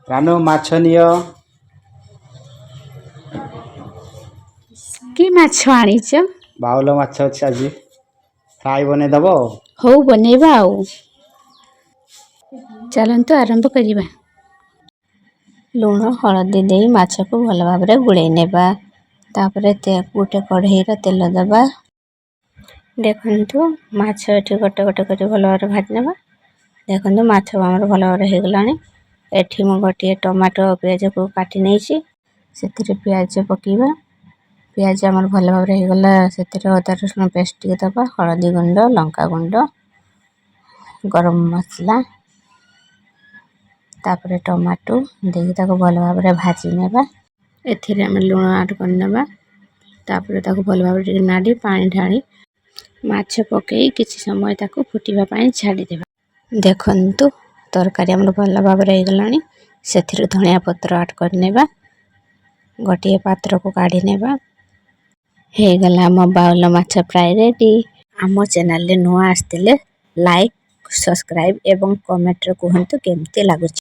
ରାନୁ ମାଛ ନିଅ। କି ମାଛ ଆଣିଛ? ବାଉଲ ମାଛ ଅଛି ଆଜି ଫ୍ରାଏ ବନେଇଦବ। ହଉ ବନେଇବା ଆଉ। ଚାଲନ୍ତୁ ଆରମ୍ଭ କରିବା। ଲୁଣ ହଳଦୀ ଦେଇ ମାଛକୁ ଭଲ ଭାବରେ ଗୋଳେଇ ନେବା। ତାପରେ ଗୋଟେ କଢ଼େଇରେ ତେଲ ଦେବା। ଦେଖନ୍ତୁ ମାଛ ଏଠି ଗୋଟେ ଗୋଟେ କରି ଭଲ ଭାବରେ ଭାଜି ନେବା। ଦେଖନ୍ତୁ ମାଛ ଆମର ଭଲ ଭାବରେ ହେଇଗଲାଣି। ଏଠି ମୁଁ ଗୋଟିଏ ଟମାଟୋ ପିଆଜକୁ କାଟି ନେଇଛି। ସେଥିରେ ପିଆଜ ପକାଇବା। ପିଆଜ ଆମର ଭଲ ଭାବରେ ହେଇଗଲା। ସେଥିରେ ଅଦା ରସୁଣ ପେଷ୍ଟ ଟିକେ ଦେବା। ହଳଦୀ ଗୁଣ୍ଡ, ଲଙ୍କା ଗୁଣ୍ଡ, ଗରମ ମସଲା, ତାପରେ ଟମାଟୋ ଦେଇକି ତାକୁ ଭଲ ଭାବରେ ଭାଜି ନେବା। ଏଥିରେ ଆମେ ଲୁଣ ଆଡ଼୍ କରିନେବା। ତାପରେ ତାକୁ ଭଲ ଭାବରେ ଟିକେ ନାଡ଼ି ପାଣି ଢାଳି ମାଛ ପକାଇ କିଛି ସମୟ ତାକୁ ଫୁଟିବା ପାଇଁ ଛାଡ଼ିଦେବା। ଦେଖନ୍ତୁ ତରକାରୀ ଆମର ଭଲ ଭାବରେ ହେଇଗଲାଣି। ସେଥିରୁ ଧଣିଆ ପତ୍ର ଆଡ଼୍ କରିନେବା। ଗୋଟିଏ ପାତ୍ରକୁ କାଢ଼ି ନେବା। ହେଇଗଲା ଆମ ବାଉଲ ମାଛ ଫ୍ରାଏ ରେଡ଼ି। ଆମ ଚ୍ୟାନେଲରେ ନୂଆ ଆସିଥିଲେ ଲାଇକ୍, ସବସ୍କ୍ରାଇବ୍ ଏବଂ କମେଣ୍ଟରେ କୁହନ୍ତୁ କେମିତି ଲାଗୁଛି।